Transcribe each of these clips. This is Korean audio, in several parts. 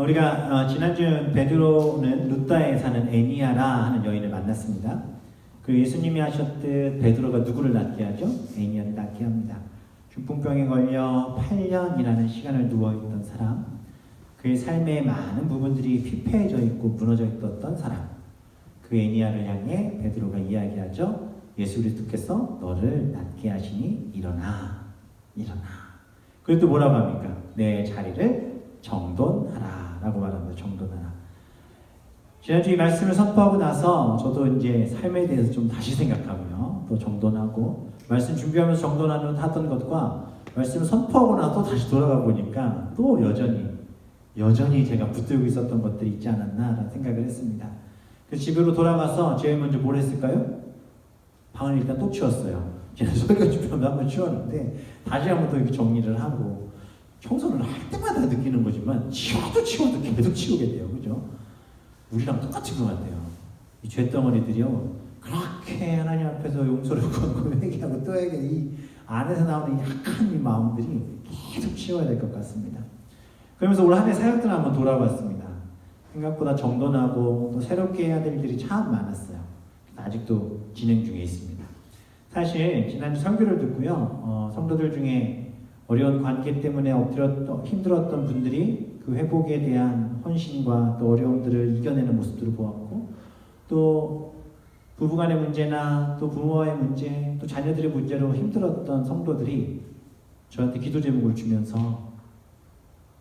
우리가 지난주 베드로는 루다에 사는 애니아라 하는 여인을 만났습니다. 그 예수님이 하셨듯 베드로가 누구를 낫게 하죠? 애니아를 낫게 합니다. 중풍병에 걸려 8년이라는 시간을 누워있던 사람, 그의 삶의 많은 부분들이 피폐해져 있고 무너져 있었던 사람, 그 애니아를 향해 베드로가 이야기하죠. 예수 그리스도께서 너를 낫게 하시니 일어나, 일어나. 그리고 또 뭐라고 합니까? 내 자리를 정돈하라 라고 말합니다. 정돈하라. 지난주 이 말씀을 선포하고 나서 저도 이제 삶에 대해서 좀 다시 생각하며 또 정돈하고, 말씀 준비하면서 정돈하던 것과 말씀을 선포하고 나서 또 다시 돌아가 보니까 또 여전히 제가 붙들고 있었던 것들이 있지 않았나라는 생각을 했습니다. 그래서 집으로 돌아가서 제일 먼저 뭘 했을까요? 방을 일단 또 치웠어요. 제가 설교 준비하면서 한번 치웠는데 다시 한번 더 이렇게 정리를 하고, 청소를 할 때마다 느끼는 거지만 치워도 계속 치우게 돼요. 그죠? 우리랑 똑같은 것 같아요. 이 죄덩어리들이요, 그렇게 하나님 앞에서 용서를 구하고 회개하고 또 회개, 이 안에서 나오는 이 약한 이 마음들이 계속 치워야 될 것 같습니다. 그러면서 올 한 해 사역들 한번 돌아봤습니다. 생각보다 정돈하고 또 새롭게 해야 될 일들이 참 많았어요. 아직도 진행 중에 있습니다. 사실 지난주 설교를 듣고요, 성도들 중에 어려운 관계 때문에 힘들었던 분들이 그 회복에 대한 헌신과 또 어려움들을 이겨내는 모습들을 보았고, 또 부부간의 문제나 또 부모와의 문제, 또 자녀들의 문제로 힘들었던 성도들이 저한테 기도 제목을 주면서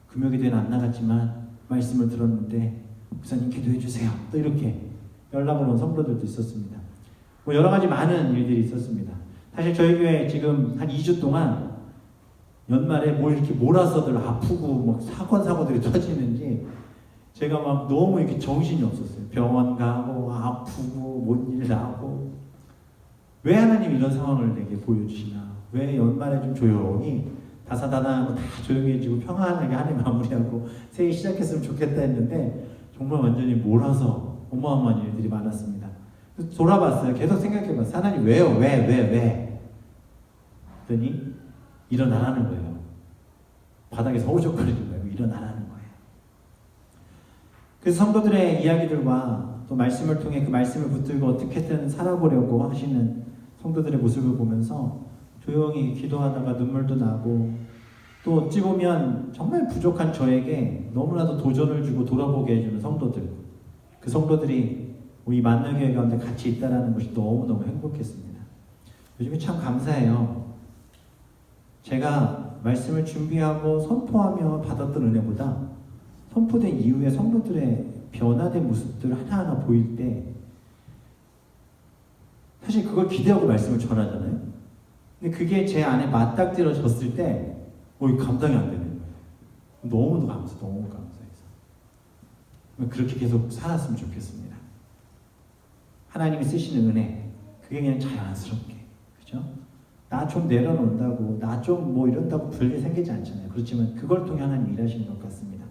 금요기도에는 안 나갔지만 말씀을 들었는데 목사님 기도해 주세요, 또 이렇게 연락을 온 성도들도 있었습니다. 뭐 여러 가지 많은 일들이 있었습니다. 사실 저희 교회 지금 한 2주 동안 연말에 뭐 이렇게 몰아서들 아프고 막 사건들이 터지는지 제가 막 너무 이렇게 정신이 없었어요. 병원 가고 아프고 뭔 일 나고, 왜 하나님 이런 상황을 내게 보여주시나, 왜 연말에 좀 조용히 다사다난하고 다 조용해지고 평안하게 한 해 마무리하고 새해 시작했으면 좋겠다 했는데 정말 완전히 몰아서 어마어마한 일들이 많았습니다. 그래서 돌아봤어요. 계속 생각해봤어요. 하나님 왜요? 왜? 그랬더니 일어나라는 거예요. 바닥에서 허우적거리지 말고 일어나라는 거예요. 그래서 성도들의 이야기들과 또 말씀을 통해 그 말씀을 붙들고 어떻게든 살아보려고 하시는 성도들의 모습을 보면서 조용히 기도하다가 눈물도 나고, 또 어찌 보면 정말 부족한 저에게 너무나도 도전을 주고 돌아보게 해주는 성도들, 그 성도들이 우리 만나교회 가운데 같이 있다는 것이 너무너무 행복했습니다. 요즘에 참 감사해요. 제가 말씀을 준비하고 선포하며 받았던 은혜보다 선포된 이후에 성도들의 변화된 모습들 하나하나 보일 때 사실 그걸 기대하고 말씀을 전하잖아요. 근데 그게 제 안에 맞닥뜨려졌을 때 감당이 안 되는 거예요. 너무 감사해서 그렇게 계속 살았으면 좋겠습니다. 하나님이 쓰시는 은혜, 그게 그냥 자연스럽게, 그죠? 나 좀 내려놓는다고, 나 좀 뭐 이런다고 별일 생기지 않잖아요. 그렇지만 그걸 통해 하나님 일하시는 것 같습니다.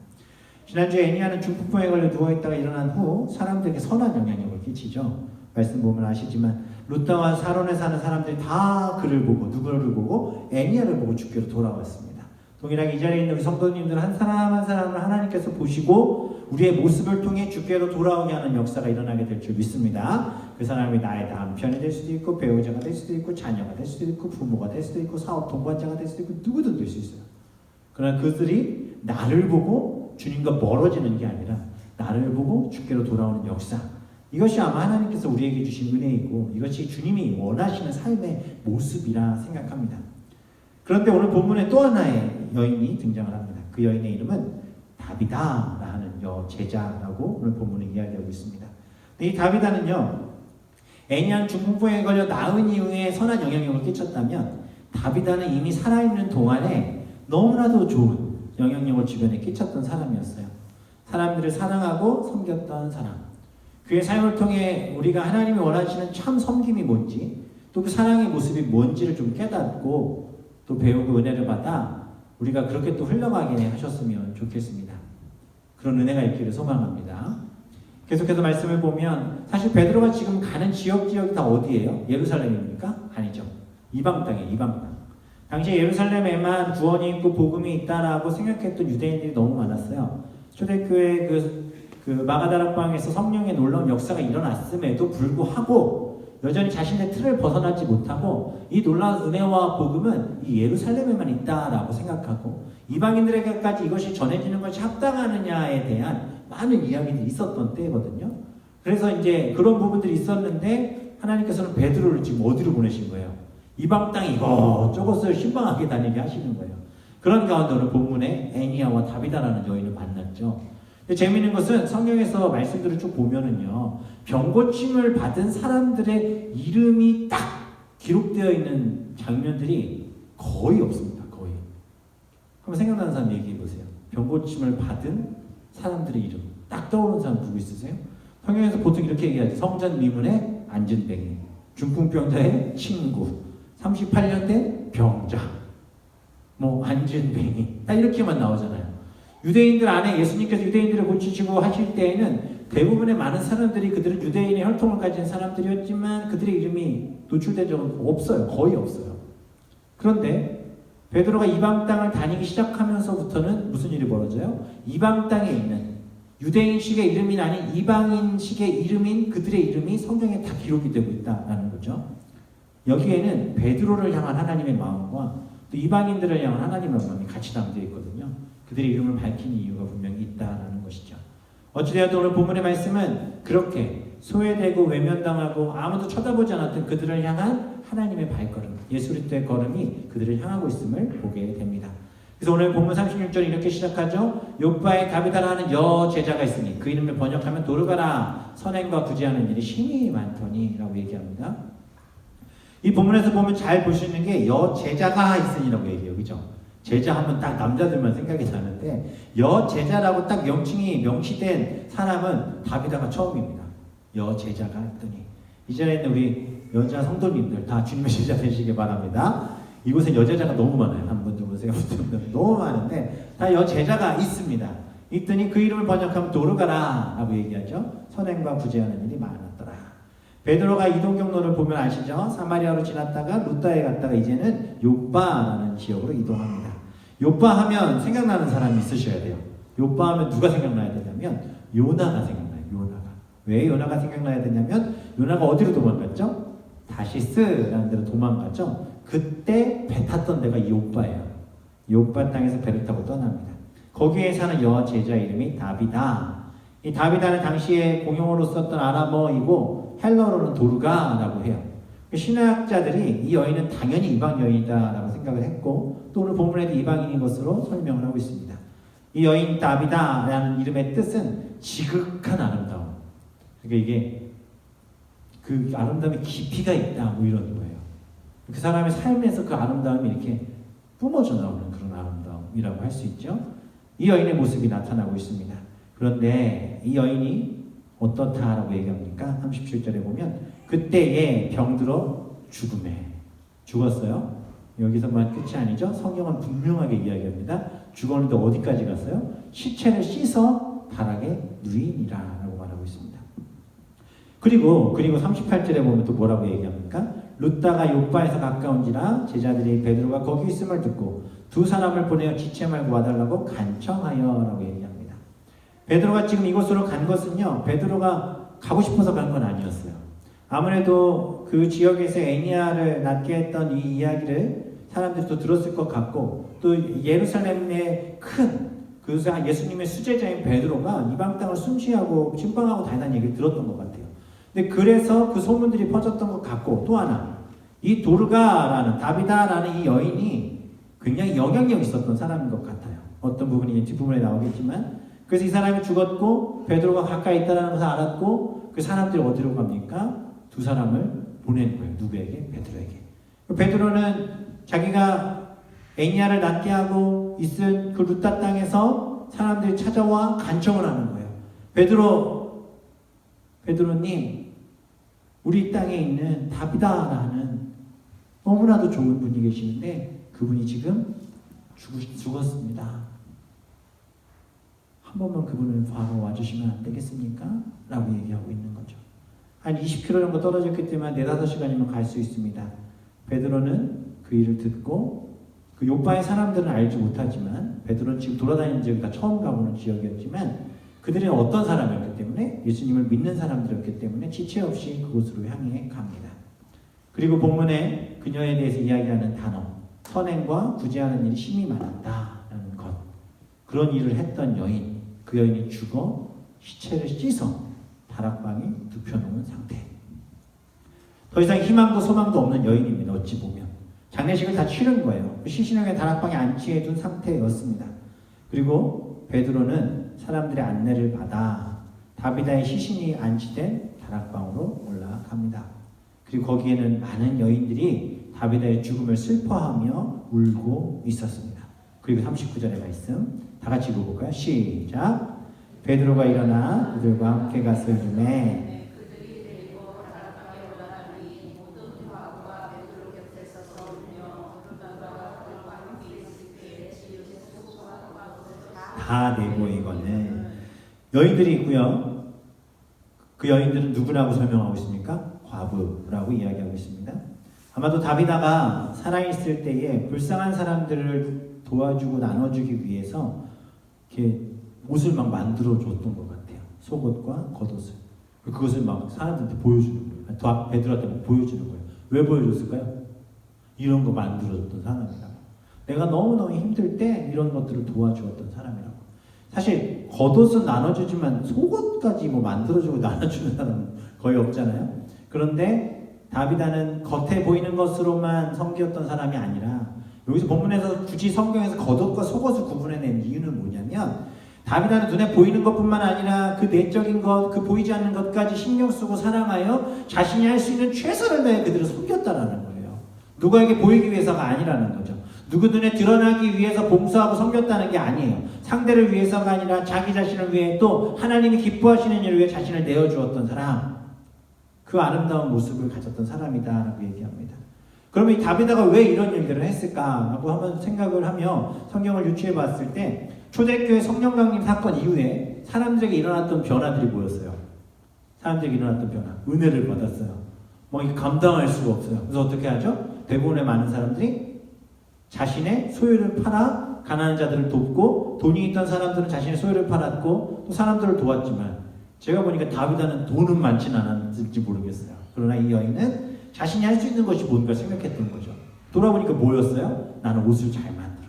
지난주에 애니아는 중풍병에 걸려 누워있다가 일어난 후 사람들에게 선한 영향력을 끼치죠. 말씀 보면 아시지만 루다와 사론에 사는 사람들이 다 그를 보고, 누구를 보고? 애니아를 보고 주께로 돌아왔습니다. 동일하게 이 자리에 있는 우리 성도님들 한 사람 한 사람을 하나님께서 보시고 우리의 모습을 통해 주께로 돌아오게 하는 역사가 일어나게 될 줄 믿습니다. 그 사람이 나의 남편이 될 수도 있고, 배우자가 될 수도 있고, 자녀가 될 수도 있고, 부모가 될 수도 있고, 사업 동반자가 될 수도 있고, 누구든 될 수 있어요. 그러나 그들이 나를 보고 주님과 멀어지는 게 아니라 나를 보고 주께로 돌아오는 역사, 이것이 아마 하나님께서 우리에게 주신 은혜이고 이것이 주님이 원하시는 삶의 모습이라 생각합니다. 그런데 오늘 본문에 또 하나의 여인이 등장을 합니다. 그 여인의 이름은 다비다라는 여제자라고 오늘 본문에 이야기하고 있습니다. 이 다비다는요, 애니아는 중풍병에 걸려 나은 이후에 선한 영향력을 끼쳤다면, 다비다는 이미 살아있는 동안에 너무나도 좋은 영향력을 주변에 끼쳤던 사람이었어요. 사람들을 사랑하고 섬겼던 사람. 그의 삶을 통해 우리가 하나님이 원하시는 참 섬김이 뭔지, 또 그 사랑의 모습이 뭔지를 좀 깨닫고 또 배우고 은혜를 받아 우리가 그렇게 또 흘러가게 하셨으면 좋겠습니다. 그런 은혜가 있기를 소망합니다. 계속해서 말씀을 보면 사실 베드로가 지금 가는 지역이 다 어디예요? 예루살렘입니까? 아니죠. 이방 땅이에요. 이방 땅. 당시 예루살렘에만 구원이 있고 복음이 있다라고 생각했던 유대인들이 너무 많았어요. 초대교회 그 마가다락방에서 성령의 놀라운 역사가 일어났음에도 불구하고 여전히 자신의 틀을 벗어나지 못하고 이 놀라운 은혜와 복음은 이 예루살렘에만 있다라고 생각하고 이방인들에게까지 이것이 전해지는 것이 합당하느냐에 대한 많은 이야기들이 있었던 때거든요. 그래서 이제 그런 부분들이 있었는데 하나님께서는 베드로를 지금 어디로 보내신 거예요? 이방 땅 이것저것을 신방하게 다니게 하시는 거예요. 그런 가운데 오늘 본문에 애니야와 다비다라는 여인을 만났죠. 근데 재미있는 것은 성경에서 말씀들을 쭉 보면은요, 병고침을 받은 사람들의 이름이 딱 기록되어 있는 장면들이 거의 없습니다. 거의. 한번 생각나는 사람 얘기해 보세요. 병고침을 받은 사람들의 이름 딱 떠오르는 사람 누구 있으세요? 성경에서 보통 이렇게 얘기하죠. 성전 미문의 안진뱅이, 중풍병자의 친구, 38년 된 병자, 안진뱅이, 딱 이렇게만 나오잖아요. 유대인들 안에 예수님께서 유대인들을 고치시고 하실 때에는 대부분의 많은 사람들이 그들은 유대인의 혈통을 가진 사람들이었지만 그들의 이름이 노출된 적은 없어요. 거의 없어요. 그런데 베드로가 이방 땅을 다니기 시작하면서부터는 무슨 일이 벌어져요? 이방 땅에 있는 유대인식의 이름이 아닌 이방인식의 이름인 그들의 이름이 성경에 다 기록이 되고 있다는 거죠. 여기에는 베드로를 향한 하나님의 마음과 또 이방인들을 향한 하나님의 마음이 같이 담겨 있거든요. 그들의 이름을 밝히는 이유가 분명히 있다는 것이죠. 어찌되어도 오늘 본문의 말씀은 그렇게 소외되고 외면당하고 아무도 쳐다보지 않았던 그들을 향한 하나님의 발걸음, 예수 그리스도의 걸음이 그들을 향하고 있음을 보게 됩니다. 그래서 오늘 본문 36절 이렇게 시작하죠. 욥바에 다비다라는 여제자가 있으니 그 이름을 번역하면 도르가라, 선행과 구제하는 일이 심히 많더니 라고 얘기합니다. 이 본문에서 보면 잘 볼 수 있는 게 여제자가 있으니라고 얘기해요. 그죠? 제자 하면 딱 남자들만 생각이 나는데 여제자라고 딱 명칭이 명시된 사람은 다비다가 처음입니다. 여제자가 있더니 이 자리에 있는 우리 여자 성도님들 다 주님의 제자 되시길 바랍니다. 이곳에 여제자가 너무 많아요. 한 분, 두 분, 세 분, 너무 많은데 다 여제자가 있습니다. 있더니 그 이름을 번역하면 도르가라 라고 얘기하죠. 선행과 구제하는 일이 많았더라. 베드로가 이동 경로를 보면 아시죠? 사마리아로 지났다가 루다에 갔다가 이제는 욥바라는 지역으로 이동합니다. 욥바 하면 생각나는 사람이 있으셔야 돼요. 욥바 하면 누가 생각나야 되냐면 요나가 생각나요. 요나가. 왜 요나가 생각나야 되냐면 요나가 어디로 도망갔죠? 다시스라는 데로 도망갔죠. 그때 배 탔던 데가 욥바예요. 욥바 땅에서 배를 타고 떠납니다. 거기에 사는 여제자 이름이 다비다. 이 다비다는 당시에 공용어로 썼던 아람어이고 헬러어로는 도르가라고 해요. 신학자들이 이 여인은 당연히 이방 여인이다라고 생각을 했고 또 오늘 본문에도 이방인인 것으로 설명을 하고 있습니다. 이 여인 다비다라는 이름의 뜻은 지극한 아름다움. 그러니까 이게 그 아름다움에 깊이가 있다 뭐 이런 거예요. 그 사람의 삶에서 그 아름다움이 이렇게 뿜어져 나오는 그런 아름다움이라고 할 수 있죠. 이 여인의 모습이 나타나고 있습니다. 그런데 이 여인이 어떻다라고 얘기합니까? 37절에 보면 그때에 병들어 죽었어요. 여기서만 끝이 아니죠. 성경은 분명하게 이야기합니다. 죽었는데 어디까지 갔어요? 시체를 씻어 바닥에 누이니라 라고 말하고 있습니다. 그리고 38절에 보면 또 뭐라고 얘기합니까? 루다가 욥바에서 가까운지라 제자들이 베드로가 거기 있음을 듣고 두 사람을 보내어 지체 말고 와달라고 간청하여 라고 얘기합니다. 베드로가 지금 이곳으로 간 것은요, 베드로가 가고 싶어서 간 건 아니었어요. 아무래도 그 지역에서 애니야를 낳게 했던 이 이야기를 사람들이 또 들었을 것 같고 또 예루살렘의 큰 그 예수님의 수제자인 베드로가 이방 땅을 순시하고 침방하고 다니는 얘기를 들었던 것 같아요. 근데 그래서 그 소문들이 퍼졌던 것 같고 또 하나 이 도르가라는 다비다라는 이 여인이 굉장히 영향력이 있었던 사람인 것 같아요. 어떤 부분이 뒷부분에 나오겠지만 그래서 이 사람이 죽었고 베드로가 가까이 있다는 것을 알았고 그 사람들이 어디로 갑니까? 두 사람을 보낸 거예요. 누구에게? 베드로에게. 베드로는 자기가 애니야를 낳게 하고 있은 그 루다 땅에서 사람들이 찾아와 간청을 하는 거예요. 베드로님, 우리 땅에 있는 다비다라는 너무나도 좋은 분이 계시는데 그분이 지금 죽었습니다. 한 번만 그분을 봐러 와주시면 안 되겠습니까? 라고 얘기하고 있는 거죠. 한 20km 정도 떨어졌기 때문에 4-5시간이면 갈 수 있습니다. 베드로는 그 일을 듣고 그 요파의 사람들은 알지 못하지만 베드로는 지금 돌아다니는 지역이 다 처음 가보는 지역이었지만 그들은 어떤 사람이었기 때문에 예수님을 믿는 사람들이었기 때문에 지체 없이 그곳으로 향해 갑니다. 그리고 본문에 그녀에 대해서 이야기하는 단어 선행과 구제하는 일이 심히 많았다라는 것. 그런 일을 했던 여인, 그 여인이 죽어 시체를 씻어 다락방에 눕혀놓은 상태. 더 이상 희망도 소망도 없는 여인입니다. 어찌 보면 장례식을 다 치른 거예요. 시신을 다락방에 안치해둔 상태였습니다. 그리고 베드로는 사람들의 안내를 받아 다비다의 시신이 안치된 다락방으로 올라갑니다. 그리고 거기에는 많은 여인들이 다비다의 죽음을 슬퍼하며 울고 있었습니다. 그리고 39절의 말씀 다 같이 읽어볼까요? 시작! 베드로가 일어나 그들과 함께 갔을 즈음에 다 내고 이거는 여인들이 있고요. 그 여인들은 누구라고 설명하고 있습니까? 과부라고 이야기하고 있습니다. 아마도 다비다가 살아있을 때에 불쌍한 사람들을 도와주고 나눠주기 위해서 이렇게 옷을 막 만들어 줬던 것 같아요. 속옷과 겉옷을. 그것을 막 사람들한테 보여주는 거예요. 베드로한테 막 보여주는 거예요. 왜 보여줬을까요? 이런 거 만들어줬던 사람이라고. 내가 너무너무 힘들 때 이런 것들을 도와주었던 사람이라고. 사실 겉옷은 나눠주지만 속옷까지 뭐 만들어주고 나눠주는 사람은 거의 없잖아요. 그런데 다비다는 겉에 보이는 것으로만 섬겼던 사람이 아니라 여기서 본문에서 굳이 성경에서 겉옷과 속옷을 구분해낸 이유는 뭐냐면 다비다는 눈에 보이는 것뿐만 아니라 그 내적인 것, 그 보이지 않는 것까지 신경 쓰고 사랑하여 자신이 할 수 있는 최선을 다해 그들을 섬겼다라는 거예요. 누구에게 보이기 위해서가 아니라는 거죠. 누구 눈에 드러나기 위해서 봉사하고 섬겼다는 게 아니에요. 상대를 위해서가 아니라 자기 자신을 위해 또 하나님이 기뻐하시는 일을 위해 자신을 내어주었던 사람. 그 아름다운 모습을 가졌던 사람이다라고 얘기합니다. 그러면 이 다비다가 왜 이런 일들을 했을까라고 한번 생각을 하며 성경을 유추해 봤을 때 초대교회 성령 강림 사건 이후에 사람들에게 일어났던 변화들이 뭐였어요? 사람들에게 일어났던 변화. 은혜를 받았어요. 뭐 이게 감당할 수가 없어요. 그래서 어떻게 하죠? 대부분의 많은 사람들이 자신의 소유를 팔아 가난한 자들을 돕고 돈이 있던 사람들은 자신의 소유를 팔았고 또 사람들을 도왔지만 제가 보니까 다비다는 돈은 많지는 않았을지 모르겠어요. 그러나 이 여인은 자신이 할 수 있는 것이 뭔가 생각했던 거죠. 돌아보니까 뭐였어요? 나는 옷을 잘 만들어.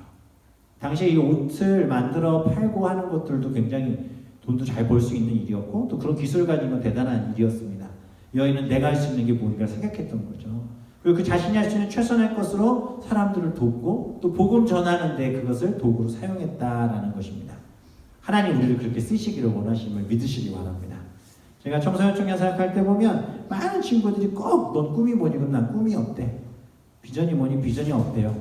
당시에 이 옷을 만들어 팔고 하는 것들도 굉장히 돈도 잘 벌 수 있는 일이었고 또 그런 기술을 가진 건 대단한 일이었습니다. 이 여인은 내가 할 수 있는 게 뭔가 생각했던 거죠. 그리고 그 자신이 할 수 있는 최선의 것으로 사람들을 돕고 또 복음 전하는데 그것을 도구로 사용했다라는 것입니다. 하나님 우리를 그렇게 쓰시기를 원하심을 믿으시기 바랍니다. 제가 청소년 청년 사역할 때 보면 많은 친구들이 꼭 넌 꿈이 뭐니? 그럼 난 꿈이 없대. 비전이 뭐니? 비전이 없대요.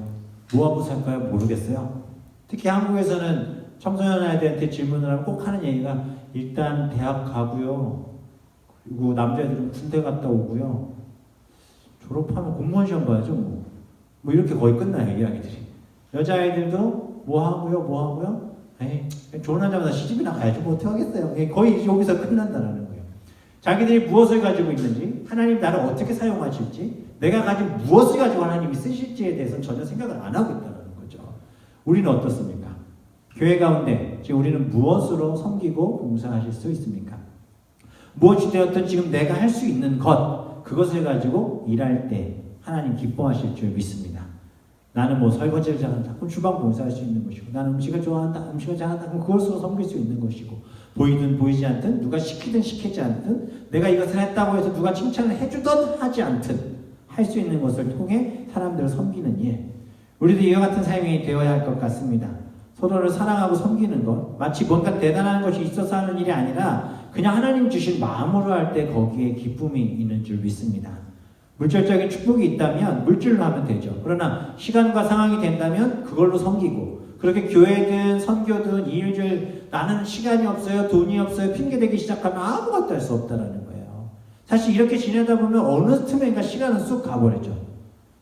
뭐하고 살까요? 모르겠어요. 특히 한국에서는 청소년 아이들한테 질문을 하면 꼭 하는 얘기가 일단 대학 가고요. 그리고 남자애들은 군대 갔다 오고요. 졸업하면 공무원 시험 봐야죠. 뭐 이렇게 거의 끝나요. 이야기들이. 여자아이들도 뭐 하고요? 에이, 좋은 남자마다 시집이나 가야지 뭐 어떻게 하겠어요. 거의 여기서 끝난다는 거예요. 자기들이 무엇을 가지고 있는지 하나님 나를 어떻게 사용하실지 내가 가진 무엇을 가지고 하나님이 쓰실지에 대해서는 전혀 생각을 안 하고 있다는 거죠. 우리는 어떻습니까? 교회 가운데 지금 우리는 무엇으로 섬기고 봉사하실 수 있습니까? 무엇이 되었든 지금 내가 할 수 있는 것 그것을 가지고 일할 때 하나님 기뻐하실 줄 믿습니다. 나는 뭐 설거지를 잘한다. 그럼 주방 봉사할 수 있는 것이고 나는 음식을 좋아한다. 음식을 잘한다. 그럼 그것으로 섬길 수 있는 것이고 보이든 보이지 않든 누가 시키든 시키지 않든 내가 이것을 했다고 해서 누가 칭찬을 해주든 하지 않든 할 수 있는 것을 통해 사람들을 섬기는 일 우리도 이와 같은 삶이 되어야 할 것 같습니다. 서로를 사랑하고 섬기는 것 마치 뭔가 대단한 것이 있어서 하는 일이 아니라 그냥 하나님 주신 마음으로 할 때 거기에 기쁨이 있는 줄 믿습니다. 물질적인 축복이 있다면 물질로 하면 되죠. 그러나 시간과 상황이 된다면 그걸로 섬기고 그렇게 교회든 선교든 일들 나는 시간이 없어요. 돈이 없어요. 핑계대기 시작하면 아무것도 할 수 없다는 거예요. 사실 이렇게 지내다 보면 어느 틈엔가 시간은 쑥 가버리죠.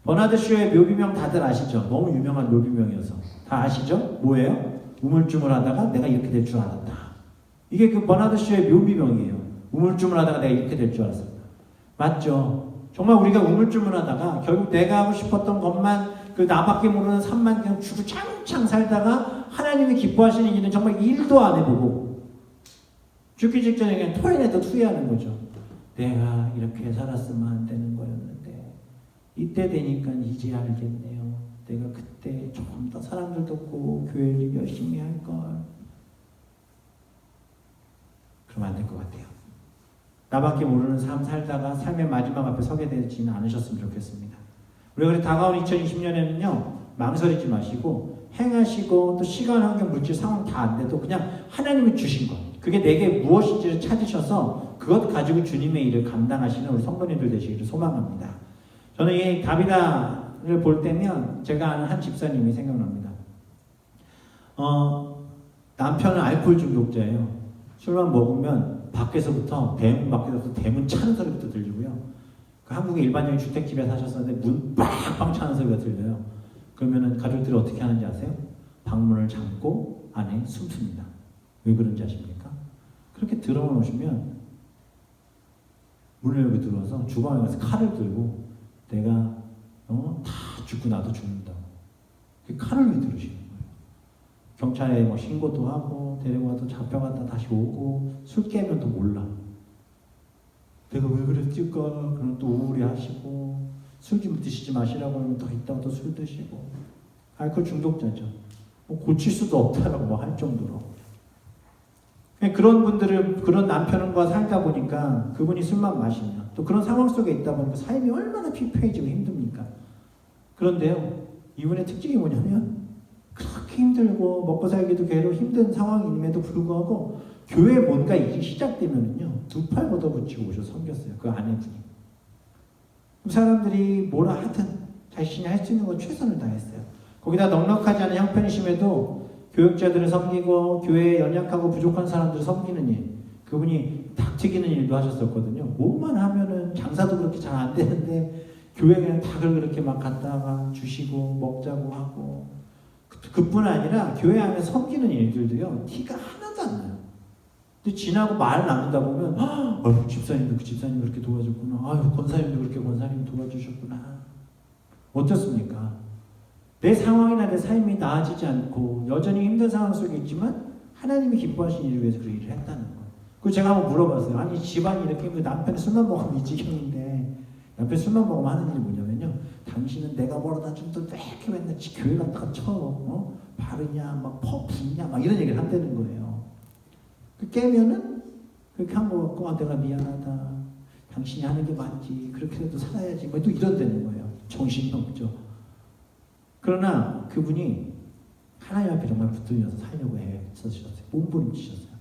버나드 쇼의 묘비명 다들 아시죠? 너무 유명한 묘비명이어서 다 아시죠? 뭐예요? 우물쭈물하다가 내가 이렇게 될 줄 알았다. 이게 그 버나드 쇼의 묘비명이에요. 우물쭈물하다가 내가 이렇게 될 줄 알았습니다. 맞죠? 정말 우리가 우물쭈물하다가 결국 내가 하고 싶었던 것만 그 나밖에 모르는 삶만 그냥 주구장창 살다가 하나님이 기뻐하시는 일은 정말 일도 안 해보고 죽기 직전에 그냥 토해내도 투의하는 거죠. 내가 이렇게 살았으면 안 되는 거였는데 이때 되니까 이제 알겠네요. 내가 그때 조금 더 사람들 돕고 교회를 열심히 할걸. 그러면 안 될 것 같아요. 나밖에 모르는 삶 살다가 삶의 마지막 앞에 서게 되지는 않으셨으면 좋겠습니다. 우리가 그래 다가온 2020년에는요. 망설이지 마시고 행하시고 또 시간, 환경, 물질, 상황 다 안 돼도 그냥 하나님이 주신 것 그게 내게 무엇인지를 찾으셔서 그것 가지고 주님의 일을 감당하시는 우리 성도님들 되시기를 소망합니다. 저는 이 다비다를 볼 때면 제가 아는 한 집사님이 생각납니다. 남편은 알코올 중독자예요. 술만 먹으면 대문 밖에서부터 대문 차는 소리부터 들리고요. 그 한국의 일반적인 주택집에 사셨었는데 문 빵빵 차는 소리가 들려요. 그러면은 가족들이 어떻게 하는지 아세요? 방문을 잠고 안에 숨습니다. 왜 그런지 아십니까? 그렇게 들어오시면 문을 열고 들어와서 주방에 가서 칼을 들고 내가 다 죽고 나도 죽는다고 그 칼을 왜 들으시는 거예요? 경찰에 뭐 신고도 하고 데려가도 잡혀갔다 다시 오고 술 깨면 또 몰라. 내가 왜 그랬을까? 그럼 또 우울해하시고 술 좀 드시지 마시라고 하면 더 있다가 또 술 드시고 알코올 중독자죠. 뭐 고칠 수도 없다라고 뭐 할 정도로. 그런 분들을 그런 남편과 살다 보니까 그분이 술만 마시면 또 그런 상황 속에 있다 보니까 삶이 얼마나 피폐해지고 힘듭니까? 그런데요 이분의 특징이 뭐냐면 그렇게 힘들고 먹고 살기도 괴로 힘든 상황임에도 불구하고 교회에 뭔가 일이 시작되면은요 두 팔 걷어붙이고 오셔서 섬겼어요. 그 아내분이. 사람들이 뭐라 하든 자신이 할 수 있는 건 최선을 다했어요. 거기다 넉넉하지 않은 형편이심에도 교육자들을 섬기고 교회에 연약하고 부족한 사람들을 섬기는 일, 그분이 닭 튀기는 일도 하셨었거든요. 뭐만 하면은 장사도 그렇게 잘 안 되는데 교회에 그냥 닭을 그렇게 막 갖다가 주시고 먹자고 하고 그뿐 아니라 교회 안에 섬기는 일들도요 티가 하나도 안 나요. 근데 지나고 말 나누다 보면 아유 집사님도 그 집사님 그렇게 도와줬구나. 아유 권사님도 그렇게 권사님 도와주셨구나. 어떻습니까? 내 상황이나 내 삶이 나아지지 않고 여전히 힘든 상황 속에 있지만 하나님이 기뻐하시는 일을 위해서 그 일을 했다는 거예요. 그리고 제가 한번 물어봤어요. 아니 집안이 이렇게 힘들고 남편이 술만 먹으면 이 지경인데 남편이 술만 먹으면 하는 일이 뭐냐면요. 당신은 내가 벌어다 준 돈 왜 이렇게 맨날 교회 갔다가 쳐 바르냐 막 퍼붓냐 막 이런 얘기를 한다는 거예요. 그 깨면은 그렇게 한 거 같고 내가 미안하다. 당신이 하는 게 맞지. 그렇게라도 살아야지. 뭐 또 이런다는 거예요. 정신이 없죠. 그러나 그분이 하나님 앞에 정말 붙들려서 살려고 애쓰셨어요. 몸부림치셨어요.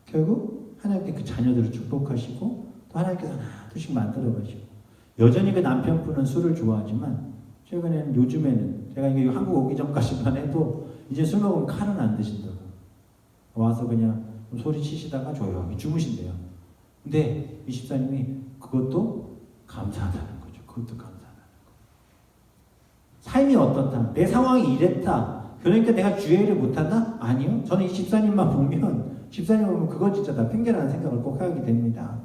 결국 하나님께 그 자녀들을 축복하시고 또 하나님께서 하나둘씩 만들어 가시고 여전히 그 남편분은 술을 좋아하지만 최근에는 요즘에는 제가 이게 한국 오기 전까지만 해도 이제 술 먹으면 칼은 안 드신다고 와서 그냥 소리 치시다가 조용히 주무신대요. 근데 이 집사님이 그것도 감사하다는 거죠. 그것도 감사하다는 거. 삶이 어떻다. 내 상황이 이랬다. 그러니까 내가 주의 일을 못한다? 아니요. 저는 이 집사님만 보면 그건 진짜 다 핑계라는 생각을 꼭 하게 됩니다.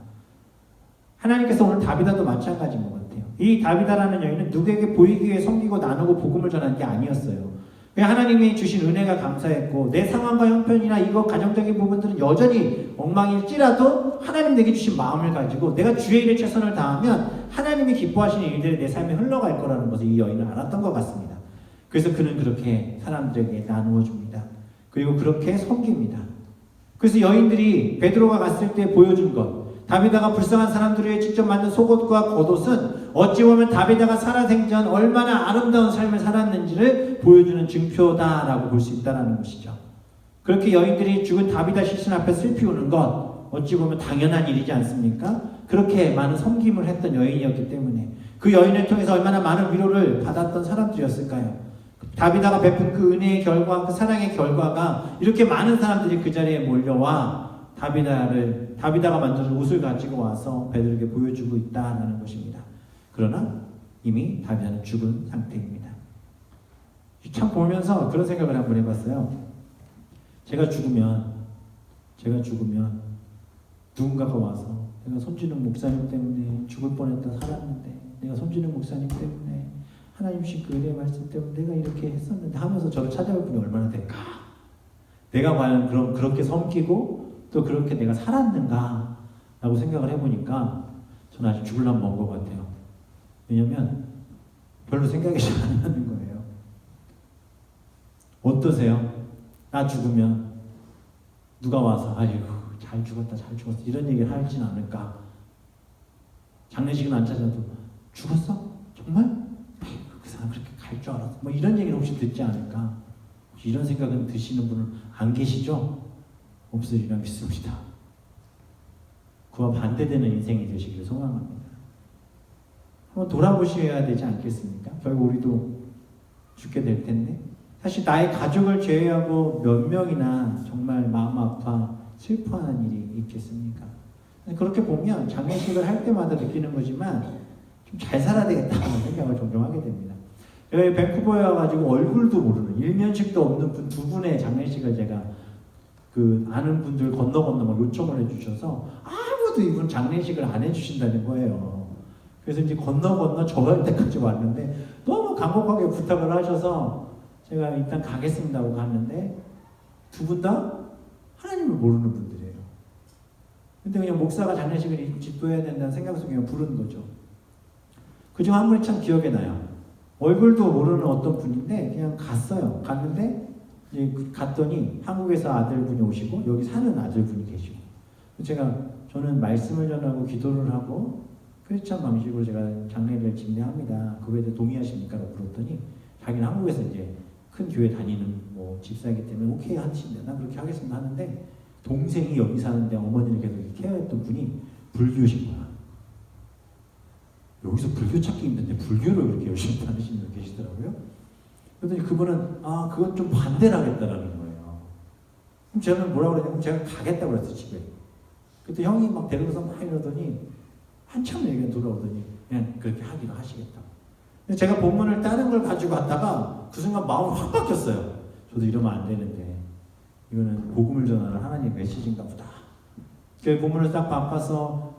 하나님께서 오늘 다비다도 마찬가지인 것 같아요. 이 다비다라는 여인은 누구에게 보이기 위해 섬기고 나누고 복음을 전하는 게 아니었어요. 그냥 하나님이 주신 은혜가 감사했고 내 상황과 형편이나 이거 가정적인 부분들은 여전히 엉망일지라도 하나님 내게 주신 마음을 가지고 내가 주의 일에 최선을 다하면 하나님이 기뻐하시는 일들이 내 삶에 흘러갈 거라는 것을 이 여인은 알았던 것 같습니다. 그래서 그는 그렇게 사람들에게 나누어 줍니다. 그리고 그렇게 섬깁니다. 그래서 여인들이 베드로가 갔을 때 보여준 것 다비다가 불쌍한 사람들을 위해 직접 만든 속옷과 겉옷은 어찌 보면 다비다가 살아생전 얼마나 아름다운 삶을 살았는지를 보여주는 증표다라고 볼 수 있다는 것이죠. 그렇게 여인들이 죽은 다비다 시신 앞에 슬피 우는 것 어찌 보면 당연한 일이지 않습니까? 그렇게 많은 섬김을 했던 여인이었기 때문에 그 여인을 통해서 얼마나 많은 위로를 받았던 사람들이었을까요? 다비다가 베푼 그 은혜의 결과, 그 사랑의 결과가 이렇게 많은 사람들이 그 자리에 몰려와 다비다가 만든 옷을 가지고 와서 베드로에게 보여주고 있다는 것입니다. 그러나 이미 다비다는 죽은 상태입니다. 참 보면서 그런 생각을 한번 해봤어요. 제가 죽으면 누군가가 와서 내가 손진웅 목사님 때문에 죽을 뻔했다 살았는데 내가 손진웅 목사님 때문에 하나님씩 그 은혜 말씀 때문에 내가 이렇게 했었는데 하면서 저를 찾아올 분이 얼마나 될까? 내가 과연 그렇게 섬기고 또 그렇게 내가 살았는가? 라고 생각을 해보니까 저는 아직 죽을 난 먼 것 같아요. 왜냐면 별로 생각이 잘 안 나는 거예요. 어떠세요? 나 죽으면 누가 와서 아이고 잘 죽었다 잘 죽었어 이런 얘기를 하진 않을까? 장례식은 안 찾아도 죽었어? 정말? 그 사람 그렇게 갈 줄 알았어? 뭐 이런 얘기를 혹시 듣지 않을까? 혹시 이런 생각은 드시는 분은 안 계시죠? 없으리라 믿습니다. 그와 반대되는 인생이 되시기를 소망합니다. 한번 돌아보셔야 되지 않겠습니까? 결국 우리도 죽게 될 텐데 사실 나의 가족을 제외하고 몇 명이나 정말 마음 아파 슬퍼하는 일이 있겠습니까? 그렇게 보면 장례식을 할 때마다 느끼는 거지만 좀 잘 살아야 되겠다는 생각을 종종 하게 됩니다. 여기 밴쿠버에 와가지고 얼굴도 모르는 일면식도 없는 분 두 분의 장례식을 제가 그 아는 분들 건너 막 요청을 해주셔서 아무도 이분 장례식을 안 해주신다는 거예요. 그래서 이제 건너 저 갈 때까지 왔는데 너무 간곡하게 부탁을 하셔서 제가 일단 가겠습니다 하고 갔는데 두 분 다 하나님을 모르는 분들이에요. 근데 그냥 목사가 장례식을 집도해야 된다는 생각 속에 부른 거죠. 그중 한 분이 참 기억에 나요. 얼굴도 모르는 어떤 분인데 그냥 갔어요. 갔는데 이제 갔더니 한국에서 아들분이 오시고 여기 사는 아들분이 계시고 저는 말씀을 전하고 기도를 하고 크리스찬 방식으로 제가 장례를 진행합니다. 그거에 대해 동의하십니까? 라고 물었더니 자기는 한국에서 이제 큰 교회 다니는 뭐 집사이기 때문에 오케이 하시면 난 그렇게 하겠습니다 하는데 동생이 여기 사는데 어머니를 계속 케어했던 분이 불교신 거야. 여기서 불교 찾기 힘든데 불교를 그렇게 열심히 다니시는 분 계시더라고요. 그랬더니 그분은 그건 좀 반대를 하겠다라는 거예요. 그럼 제가 뭐라고 그랬냐면 제가 가겠다고 그랬어요 집에. 그때 형이 막 데리고서 막 이러더니 한참 얘기가 돌아오더니 그냥 그렇게 하기로 하시겠다고. 근데 제가 본문을 다른 걸 가지고 왔다가 그 순간 마음이 확 바뀌었어요. 저도 이러면 안 되는데 이거는 복음을 전하는 하나님의 메시지인가 보다. 그 본문을 딱 바꿔서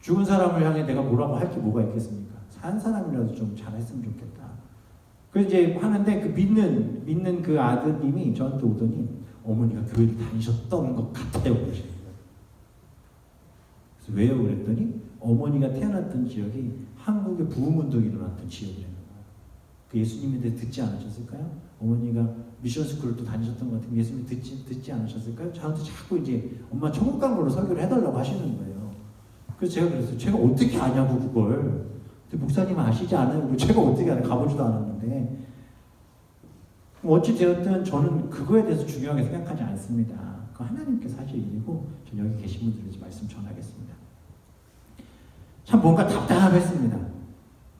죽은 사람을 향해 내가 뭐라고 할 게 뭐가 있겠습니까? 산 사람이라도 좀 잘했으면 좋겠다. 그래서 이제 하는데 그 믿는 그 아드님이 저한테 오더니 어머니가 교회를 다니셨던 것 같아요. 그러시는 거예요. 그래서 왜요? 그랬더니 어머니가 태어났던 지역이 한국의 부흥운동이 일어났던 지역이라는 거예요. 그 예수님에 대해 듣지 않으셨을까요? 어머니가 미션스쿨을 또 다니셨던 것 같은데 예수님 듣지 않으셨을까요? 저한테 자꾸 이제 엄마 천국 간 걸로 설교를 해달라고 하시는 거예요. 그래서 제가 그랬어요. 제가 어떻게 아냐고 그걸. 근데 목사님 아시지 않아요? 제가 어떻게 아냐? 가보지도 않았는데. 어찌되었든 저는 그거에 대해서 중요하게 생각하지 않습니다. 그 하나님께서 하실 일이고 전 여기 계신 분들에게 말씀 전하겠습니다. 참 뭔가 답답했습니다.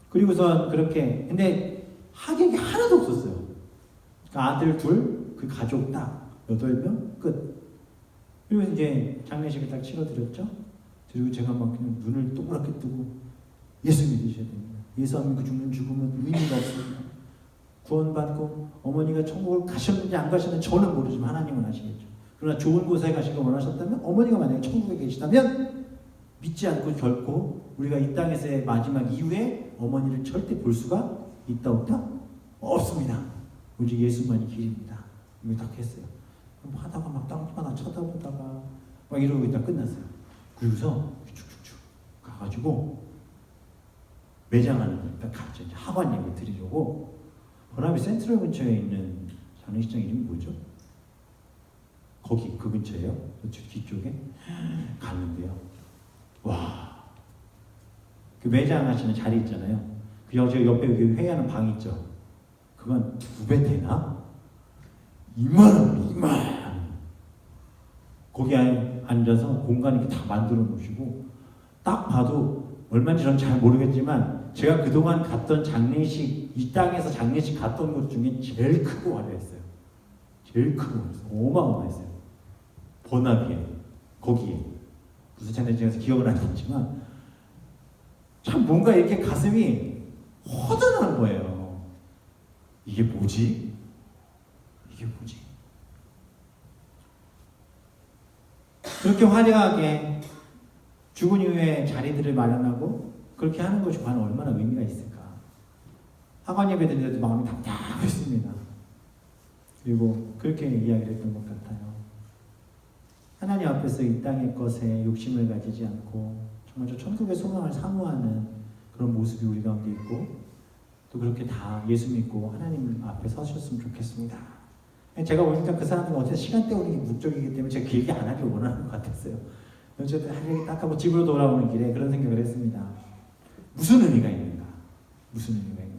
그리고선 그렇게 근데 하객이 하나도 없었어요. 그 아들 둘, 그 가족 딱 8명 끝. 그리고 이제 장례식을 딱 치러드렸죠. 그리고 제가 막 그냥 눈을 동그랗게 뜨고 예수 믿으셔야 됩니다. 예수 안 믿고 죽으면 의미가 없습니다. 구원받고 어머니가 천국을 가셨는지 안 가셨는지 저는 모르지만 하나님은 아시겠죠. 그러나 좋은 곳에 가시길 원하셨다면 어머니가 만약에 천국에 계시다면 믿지 않고 결코 우리가 이 땅에서의 마지막 이후에 어머니를 절대 볼 수가 있다 없다? 없습니다. 오직 예수만이 길입니다. 이거 딱 했어요. 하다가 막 땅바닥 쳐다보다가 막 이러고 있다 끝났어요. 그러고서 쭉쭉쭉 가가지고 매장하는 걸 딱 갔죠. 이제 하관 예배 드리려고 버나비 센트럴 근처에 있는 장례식장 이름이 뭐죠? 거기 그 근처에요. 뒤쪽에 갔는데요. 와, 그 매장하시는 자리 있잖아요. 그 옆에 그 회의하는 방 있죠. 그건 2배 되나? 2만 원, 2만 원. 거기 앉아서 공간 이렇게 다 만들어 놓으시고 딱 봐도 얼마인지 저는 잘 모르겠지만 제가 그동안 갔던 장례식 이 땅에서 장례식 갔던 것 중에 제일 크고 화려했어요. 제일 크고 어마어마했어요. 버나비에 거기에 무슨 장례식에서 기억을 안 나지만 참 뭔가 이렇게 가슴이 허전한 거예요. 이게 뭐지? 이게 뭐지? 그렇게 화려하게 죽은 이후에 자리들을 마련하고 그렇게 하는 것이 과연 얼마나 의미가 있을까? 상관 예배 드리는데도 마음이 답답했습니다. 그리고 그렇게 이야기를 했던 것 같아요. 하나님 앞에서 이 땅의 것에 욕심을 가지지 않고 정말 저 천국의 소망을 사모하는 그런 모습이 우리 가운데 있고 또 그렇게 다 예수 믿고 하나님 앞에 서셨으면 좋겠습니다. 제가 보니까 그 사람들은 어쨌든 시간 때우는 게 목적이기 때문에 제가 길게 안 하길 원하는 것 같았어요. 어쨌든 할 얘기 딱 하고 집으로 돌아오는 길에 그런 생각을 했습니다. 무슨 의미가 있는가? 무슨 의미가 있는가?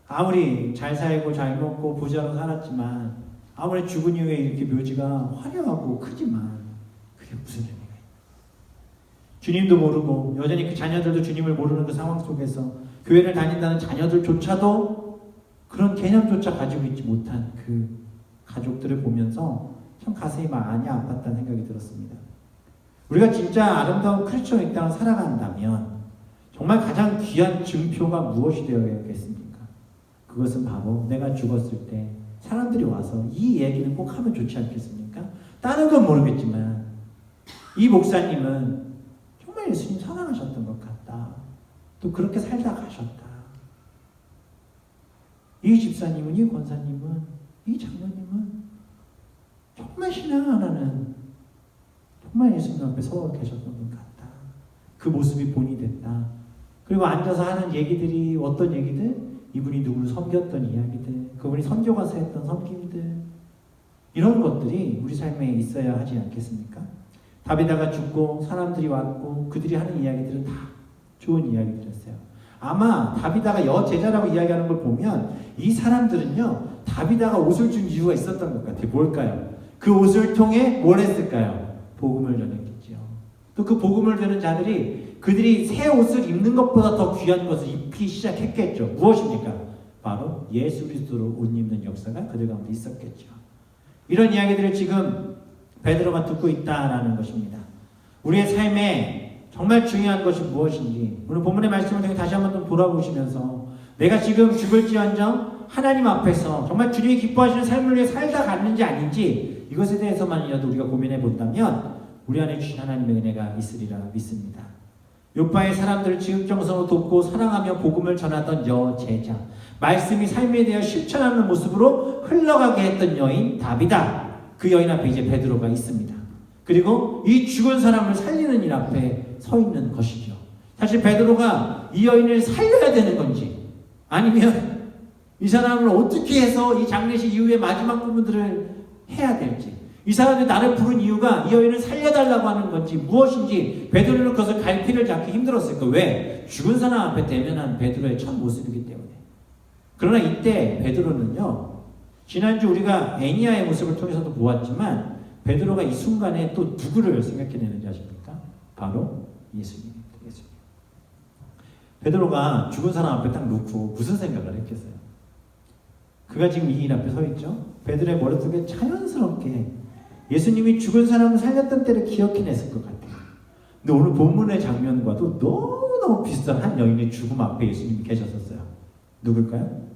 아무리 잘 살고 잘 먹고 부자로 살았지만 아무리 죽은 이후에 이렇게 묘지가 화려하고 크지만 그게 무슨 의미가 있는가? 주님도 모르고 여전히 그 자녀들도 주님을 모르는 그 상황 속에서 교회를 다닌다는 자녀들조차도 그런 개념조차 가지고 있지 못한 그 가족들을 보면서 참 가슴이 많이 아팠다는 생각이 들었습니다. 우리가 진짜 아름다운 크리스천의 땅을 살아간다면 정말 가장 귀한 증표가 무엇이 되어야겠습니까? 그것은 바로 내가 죽었을 때 사람들이 와서 이 얘기는 꼭 하면 좋지 않겠습니까? 다른 건 모르겠지만 이 목사님은 정말 예수님 사랑하셨던 것 같다. 또 그렇게 살다 가셨다. 이 집사님은, 이 권사님은, 이 장로님은 정말 신앙 하나는 정말 예수님 앞에 서 계셨던 것 같다. 그 모습이 본이 됐다. 그리고 앉아서 하는 얘기들이 어떤 얘기들? 이분이 누구를 섬겼던 이야기들, 그분이 선교 가서 했던 섬김들, 이런 것들이 우리 삶에 있어야 하지 않겠습니까? 다비다가 죽고 사람들이 왔고 그들이 하는 이야기들은 다 좋은 이야기들이었어요. 아마 다비다가 여제자라고 이야기하는 걸 보면 이 사람들은요 다비다가 옷을 준 이유가 있었던 것 같아요. 뭘까요? 그 옷을 통해 뭘 했을까요? 복음을 전했겠죠. 또 그 복음을 전하는 자들이 그들이 새 옷을 입는 것보다 더 귀한 것을 입기 시작했겠죠. 무엇입니까? 바로 예수 그리스도로 옷 입는 역사가 그들 가운데 있었겠죠. 이런 이야기들을 지금 베드로가 듣고 있다라는 것입니다. 우리의 삶에 정말 중요한 것이 무엇인지 오늘 본문의 말씀을 통해 다시 한번 좀 돌아보시면서 내가 지금 죽을지언정 하나님 앞에서 정말 주님이 기뻐하시는 삶을 위해 살다 갔는지 아닌지 이것에 대해서만이라도 우리가 고민해 본다면 우리 안에 주신 하나님의 은혜가 있으리라 믿습니다. 요파의 사람들을 지극정성으로 돕고 사랑하며 복음을 전하던 여제자, 말씀이 삶에 대해 실천하는 모습으로 흘러가게 했던 여인 다비다. 그 여인 앞에 이제 베드로가 있습니다. 그리고 이 죽은 사람을 살리는 일 앞에 서 있는 것이죠. 사실 베드로가 이 여인을 살려야 되는 건지 아니면 이 사람을 어떻게 해서 이 장례식 이후의 마지막 부분들을 해야 될지, 이 사람들이 나를 부른 이유가 이 여인을 살려달라고 하는 건지 무엇인지 베드로는 그것을 갈피를 잡기 힘들었을 거예요. 왜? 죽은 사람 앞에 대면한 베드로의 첫 모습이기 때문에. 그러나 이때 베드로는요, 지난주 우리가 애니아의 모습을 통해서도 보았지만 베드로가 이 순간에 또 누구를 생각해내는지 아십니까? 바로 예수님입니다. 예수님. 베드로가 죽은 사람 앞에 딱 놓고 무슨 생각을 했겠어요? 그가 지금 이 일 앞에 서 있죠? 베드로의 머릿속에 자연스럽게 예수님이 죽은 사람을 살렸던 때를 기억해냈을 것 같아요. 근데 오늘 본문의 장면과도 너무너무 비슷한 한 여인의 죽음 앞에 예수님이 계셨었어요. 누굴까요?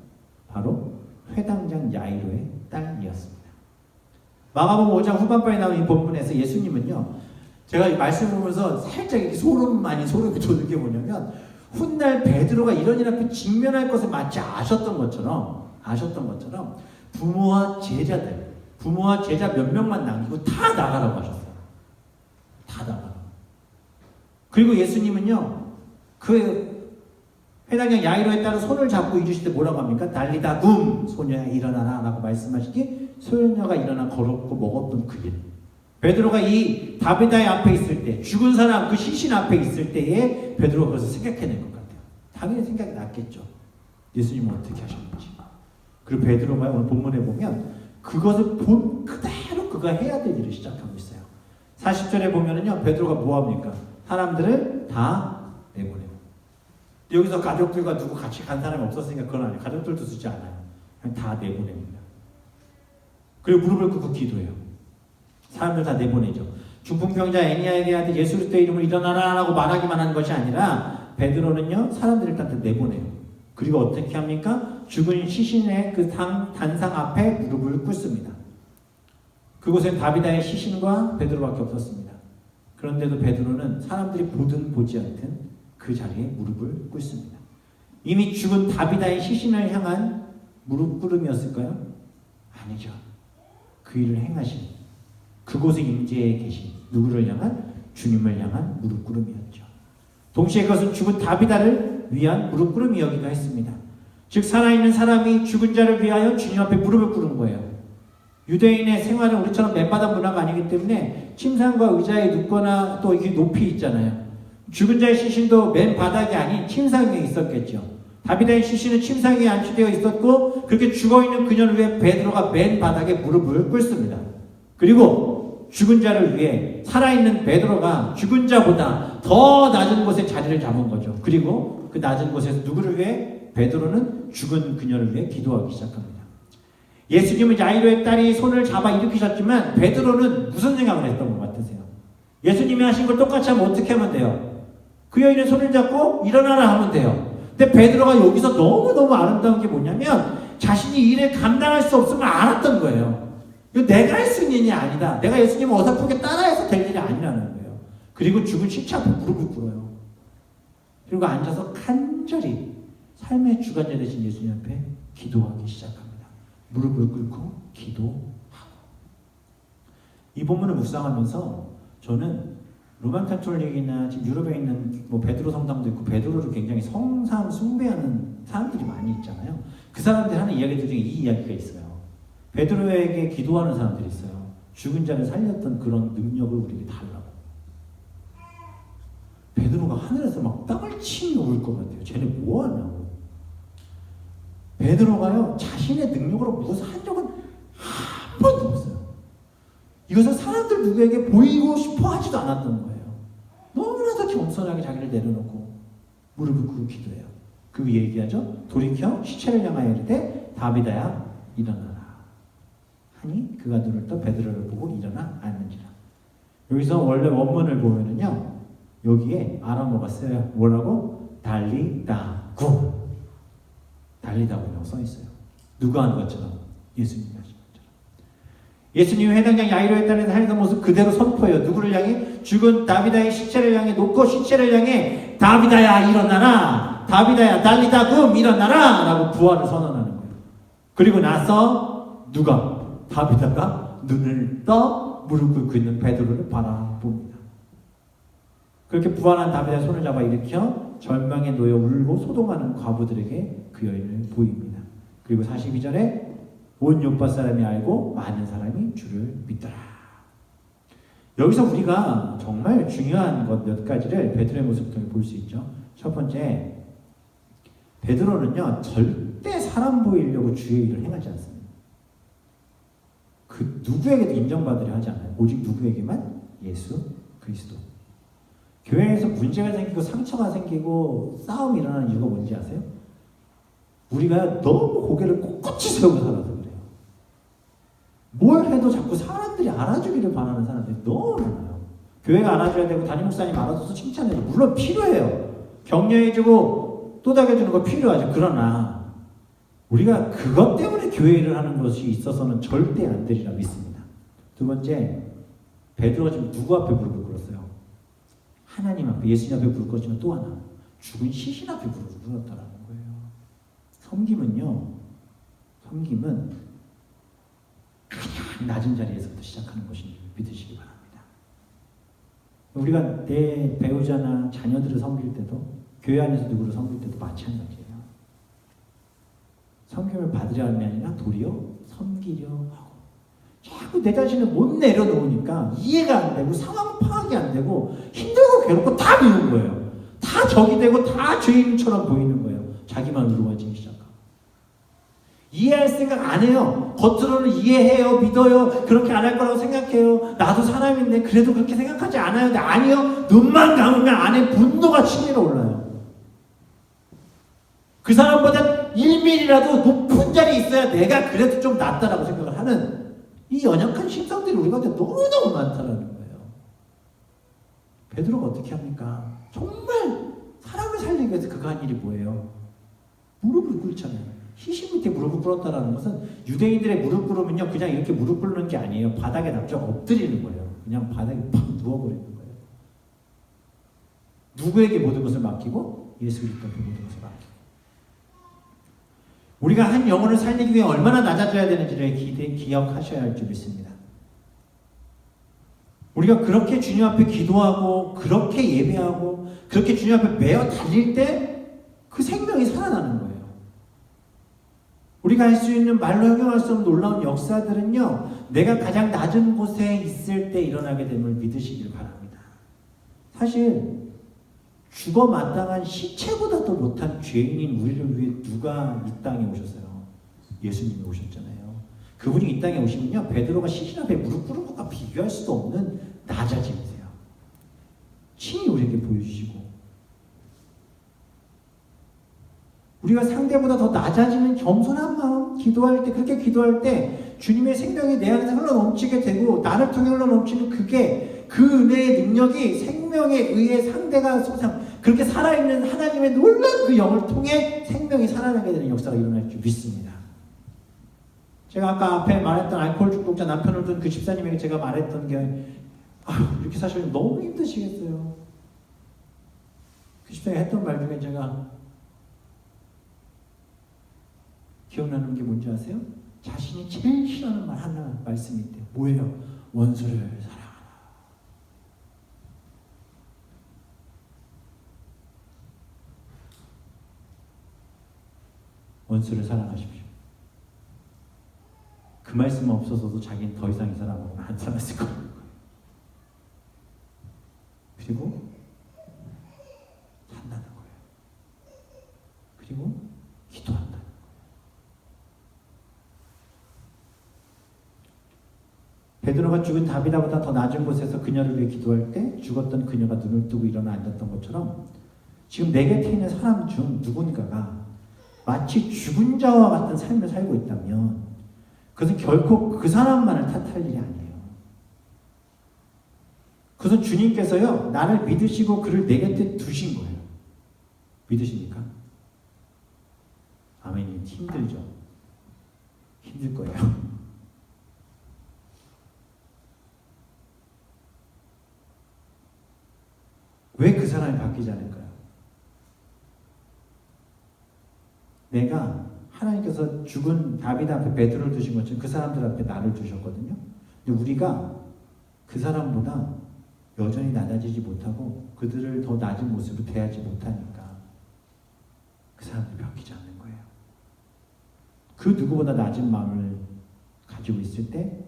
바로 회당장 야이로의 딸이었습니다. 마가복음 5장 후반부에 나오는 이 본문에서 예수님은요, 제가 이 말씀을 보면서 살짝 이렇게 소름이 돋는 게 뭐냐면 훗날 베드로가 이런 일 앞에 직면할 것을 마치 아셨던 것처럼 부모와 제자 몇 명만 남기고 다 나가라고 하셨어요. 다 나가라고. 그리고 예수님은요, 그 회당장 야이로에 따라 손을 잡고 이르실 때 뭐라고 합니까? 달리다 굼, 소녀야 일어나라 라고 말씀하시기 소녀가 일어나 걸었고 먹었던 그 일. 베드로가 이 다비다의 앞에 있을 때, 죽은 사람 그 시신 앞에 있을 때에 베드로가 그것을 생각해낸 것 같아요. 당연히 생각이 났겠죠. 예수님은 어떻게 하셨는지. 그리고 베드로가 오늘 본문에 보면 그것을 본 그대로 그가 해야 될 일을 시작하고 있어요. 40절에 보면은요, 베드로가 뭐합니까? 사람들을 다 내보내고. 여기서 가족들과 누구 같이 간 사람이 없었으니까 그건 아니에요. 가족들도 쓰지 않아요. 그냥 다 내보냅니다. 그리고 무릎을 꿇고 기도해요. 사람들 다 내보내죠. 중풍병자 애니아에게 아들 예수 그리스도의 이름으로 일어나라 라고 말하기만 한 것이 아니라 베드로는요, 사람들을 일단 내보내요. 그리고 어떻게 합니까? 죽은 시신의 그 단상 앞에 무릎을 꿇습니다. 그곳엔 다비다의 시신과 베드로밖에 없었습니다. 그런데도 베드로는 사람들이 보든 보지 않든 그 자리에 무릎을 꿇습니다. 이미 죽은 다비다의 시신을 향한 무릎 꿇음이었을까요? 아니죠. 그 일을 행하신, 그곳에 임재해 계신 누구를 향한? 주님을 향한 무릎 꿇음이었죠. 동시에 그것은 죽은 다비다를 위한 무릎 꿇음이었기도 했습니다. 즉 살아있는 사람이 죽은 자를 위하여 주님 앞에 무릎을 꿇은 거예요. 유대인의 생활은 우리처럼 맨바닥 문화가 아니기 때문에 침상과 의자에 눕거나 또 이게 높이 있잖아요. 죽은 자의 시신도 맨바닥이 아닌 침상 위에 있었겠죠. 다비다의 시신은 침상 위에 안치되어 있었고 그렇게 죽어있는 그녀를 위해 베드로가 맨바닥에 무릎을 꿇습니다. 그리고 죽은 자를 위해 살아있는 베드로가 죽은 자보다 더 낮은 곳에 자리를 잡은 거죠. 그리고 그 낮은 곳에서 누구를 위해? 베드로는 죽은 그녀를 위해 기도하기 시작합니다. 예수님은 야이로의 딸이 손을 잡아 일으키셨지만 베드로는 무슨 생각을 했던 것 같으세요? 예수님이 하신 걸 똑같이 하면 어떻게 하면 돼요? 그 여인의 손을 잡고 일어나라 하면 돼요. 근데 베드로가 여기서 너무너무 아름다운 게 뭐냐면 자신이 일을 감당할 수 없음을 알았던 거예요. 이거 내가 할 수 있는 일이 아니다. 내가 예수님을 어설프게 따라해서 될 일이 아니라는 거예요. 그리고 죽은 시체 앞에 무릎을 꿇어요. 그리고 앉아서 간절히 삶의 주관자 되신 예수님 앞에 기도하기 시작합니다. 무릎을 꿇고 기도하고. 이 본문을 묵상하면서 저는 로만 카톨릭이나 지금 유럽에 있는 뭐 베드로 성당도 있고 베드로를 굉장히 성삼 숭배하는 사람들이 많이 있잖아요. 그 사람들이 하는 이야기들 중에 이 이야기가 있어요. 베드로에게 기도하는 사람들이 있어요. 죽은 자를 살렸던 그런 능력을 우리에게 달라고. 베드로가 하늘에서 막 땅을 치며 울 것 같아요. 쟤네 뭐 하냐고. 베드로가요 자신의 능력으로 무엇을 한 적은 한 번도 없어요. 이것은 사람들 누구에게 보이고 싶어 하지도 않았던 거예요. 너무나도 겸손하게 자기를 내려놓고 무릎을 꿇고 기도해요. 그 위에 얘기하죠. 돌이켜 시체를 향하여 이르되 다비다야 일어나라 하니 그가 눈을 떠 베드로를 보고 일어나 앉는지라. 여기서 원래 원문을 보면은요 여기에 아람어가 써요. 뭐라고? 달리다구. 달리다구라고 써 있어요. 누가 하는 것처럼? 예수님이 하신 것처럼. 예수님이 회당장 야이로의 딸에서 하는 모습 그대로 선포해요. 누구를 향해? 죽은 다비다의 시체를 향해 놓고 시체를 향해 다비다야 일어나라. 다비다야 달리다구 일어나라 라고 부활을 선언하는 거예요. 그리고 나서 누가? 다비다가 눈을 떠 무릎 꿇고 있는 베드로를 바라봅니다. 그렇게 부활한 다비다의 손을 잡아 일으켜 절망에 놓여 울고 소동하는 과부들에게 그 여인을 보입니다. 그리고 42절에 온 요파 사람이 알고 많은 사람이 주를 믿더라. 여기서 우리가 정말 중요한 것 몇 가지를 베드로의 모습을 통해 볼 수 있죠. 첫 번째, 베드로는요 절대 사람 보이려고 주의 일을 행하지 않습니다. 그 누구에게도 인정받으려 하지 않아요. 오직 누구에게만? 예수 그리스도. 교회에서 문제가 생기고 상처가 생기고 싸움이 일어나는 이유가 뭔지 아세요? 우리가 너무 고개를 꼿꼿이 세우고 살아서 그래요. 뭘 해도 자꾸 사람들이 알아주기를 바라는 사람들이 너무 많아요. 교회가 알아줘야 되고 담임 목사님 알아줘서 칭찬해주고 물론 필요해요. 격려해주고 또닥여주는 거 필요하죠. 그러나 우리가 그것 때문에 교회 일을 하는 것이 있어서는 절대 안 되리라 믿습니다. 두 번째, 베드로가 지금 누구 앞에 무릎을 꿇었어요? 하나님 앞에, 예수님 앞에 무릎 꿇었지만 또 하나, 죽은 시신 앞에 무릎을 꿇었다라는 거예요. 섬김은 가장 낮은 자리에서부터 시작하는 것인 줄 믿으시기 바랍니다. 우리가 내 배우자나 자녀들을 섬길 때도, 교회 안에서 누구를 섬길 때도 마찬가지예요. 섬김을 받으려 하는 게 아니라 도리어 섬기려 하고, 자꾸 내 자신을 못 내려놓으니까 이해가 안 되고 상황 파악이 안 되고 힘들고 괴롭고 다 미운 거예요. 다 적이 되고 다 죄인처럼 보이는 거예요. 자기만 의로워지기 시작하고. 이해할 생각 안 해요. 겉으로는 이해해요. 믿어요. 그렇게 안 할 거라고 생각해요. 나도 사람인데 그래도 그렇게 생각하지 않아요. 근데 아니요. 눈만 감으면 안에 분노가 치밀어 올라요. 그 사람보다 1mm라도 높은 자리에 있어야 내가 그래도 좀 낫다라고 생각을 하는 이 연약한 심성들이 우리 가운데 너무너무 많다라는 거예요. 베드로가 어떻게 합니까? 정말 사람을 살리기 위해서 그가 한 일이 뭐예요? 무릎을 꿇잖아요. 시신 밑에 무릎을 꿇었다라는 것은 유대인들의 무릎 꿇으면요 그냥 이렇게 무릎 꿇는 게 아니에요. 바닥에 납작 엎드리는 거예요. 그냥 바닥에 팍 누워버리는 거예요. 누구에게 모든 것을 맡기고? 예수 그리스도께 모든 것을 맡기고. 우리가 한 영혼을 살리기 위해 얼마나 낮아져야 되는지를 기억하셔야 할 줄 믿습니다. 우리가 그렇게 주님 앞에 기도하고 그렇게 예배하고 그렇게 주님 앞에 매어 달릴 때 그 생명이 살아나는 거예요. 우리가 할 수 있는 말로 형용할 수 없는 놀라운 역사들은요, 내가 가장 낮은 곳에 있을 때 일어나게 됨을 믿으시길 바랍니다. 사실 죽어 마땅한 시체보다도 못한 죄인인 우리를 위해 누가 이 땅에 오셨어요? 예수님이 오셨잖아요. 그분이 이 땅에 오시면요, 베드로가 시신 앞에 무릎 꿇은 것과 비교할 수도 없는 낮아짐이세요. 친히 우리에게 보여주시고, 우리가 상대보다 더 낮아지는 겸손한 마음, 기도할 때, 그렇게 기도할 때 주님의 생명이 내 안에서 흘러넘치게 되고 나를 통해 흘러넘치는 그게 그 은혜의 능력이 생명에 의해 상대가 소상 그렇게 살아있는 하나님의 놀라운 그 영을 통해 생명이 살아나게 되는 역사가 일어날 줄 믿습니다. 제가 아까 앞에 말했던 알코올 중독자 남편을 둔 그 집사님에게 제가 말했던 게 이렇게 사실 너무 힘드시겠어요. 그 집사님이 했던 말 중에 제가 기억나는 게 뭔지 아세요? 자신이 제일 싫어하는 말 하나 말씀이 있대요. 뭐예요? 원수를 사랑하라. 원수를 사랑하십시오. 그 말씀 없어서도 자기는 더 이상 이 사람하고 안 살았을 거예요. 그리고 산다는 거예요. 그리고 기도한다. 베드로가 죽은 다비다보다 더 낮은 곳에서 그녀를 위해 기도할 때 죽었던 그녀가 눈을 뜨고 일어나 앉았던 것처럼 지금 내 곁에 있는 사람 중 누군가가 마치 죽은 자와 같은 삶을 살고 있다면 그것은 결코 그 사람만을 탓할 일이 아니에요. 그것은 주님께서요, 나를 믿으시고 그를 내 곁에 두신 거예요. 믿으십니까? 아멘이 힘들죠? 힘들 거예요. 왜 그 사람이 바뀌지 않을까요? 내가 하나님께서 죽은 다윗 앞에 베드로를 두신 것처럼 그 사람들 앞에 나를 두셨거든요. 근데 우리가 그 사람보다 여전히 낮아지지 못하고 그들을 더 낮은 모습으로 대하지 못하니까 그 사람들이 바뀌지 않는 거예요. 그 누구보다 낮은 마음을 가지고 있을 때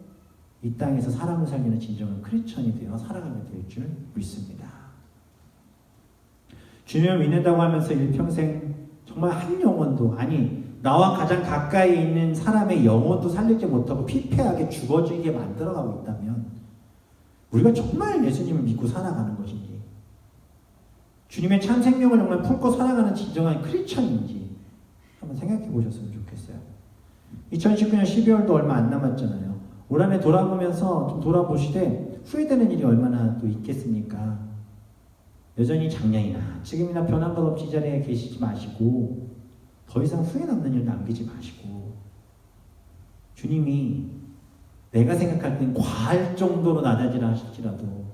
이 땅에서 사람을 살리는 진정한 크리스천이 되어 살아가게 될 줄 믿습니다. 주님을 믿는다고 하면서 일평생 정말 한 영혼도, 아니 나와 가장 가까이 있는 사람의 영혼도 살리지 못하고 피폐하게 죽어지게 만들어가고 있다면 우리가 정말 예수님을 믿고 살아가는 것인지, 주님의 참 생명을 정말 품고 살아가는 진정한 크리스천인지 한번 생각해 보셨으면 좋겠어요. 2019년 12월도 얼마 안 남았잖아요. 올 한해 돌아보면서 좀 돌아보시되 후회되는 일이 얼마나 또 있겠습니까? 여전히 작년이나 지금이나 변한 것 없이 이 자리에 계시지 마시고 더 이상 후회 남는 일 남기지 마시고, 주님이 내가 생각할 땐 과할 정도로 낮아지라 하실지라도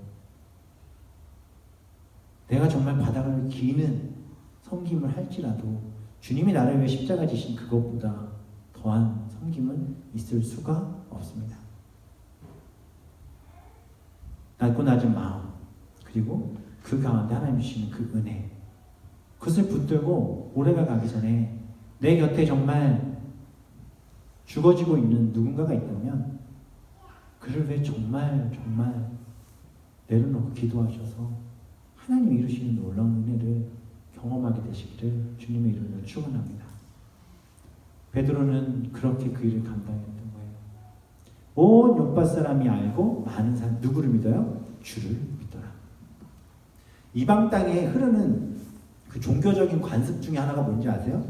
내가 정말 바닥을 기는 섬김을 할지라도 주님이 나를 위해 십자가 지신 그것보다 더한 섬김은 있을 수가 없습니다. 낮고 낮은 마음, 그리고 그 가운데 하나님 주시는 그 은혜, 그것을 붙들고 올해가 가기 전에 내 곁에 정말 죽어지고 있는 누군가가 있다면 그를 위해 정말 내려놓고 기도하셔서 하나님이 이루시는 놀라운 은혜를 경험하게 되시기를 주님의 이름으로 축원합니다. 베드로는 그렇게 그 일을 감당했던 거예요. 온 요파 사람이 알고 많은 사람, 누구를 믿어요? 주를 믿더라. 이방 땅에 흐르는 그 종교적인 관습 중에 하나가 뭔지 아세요?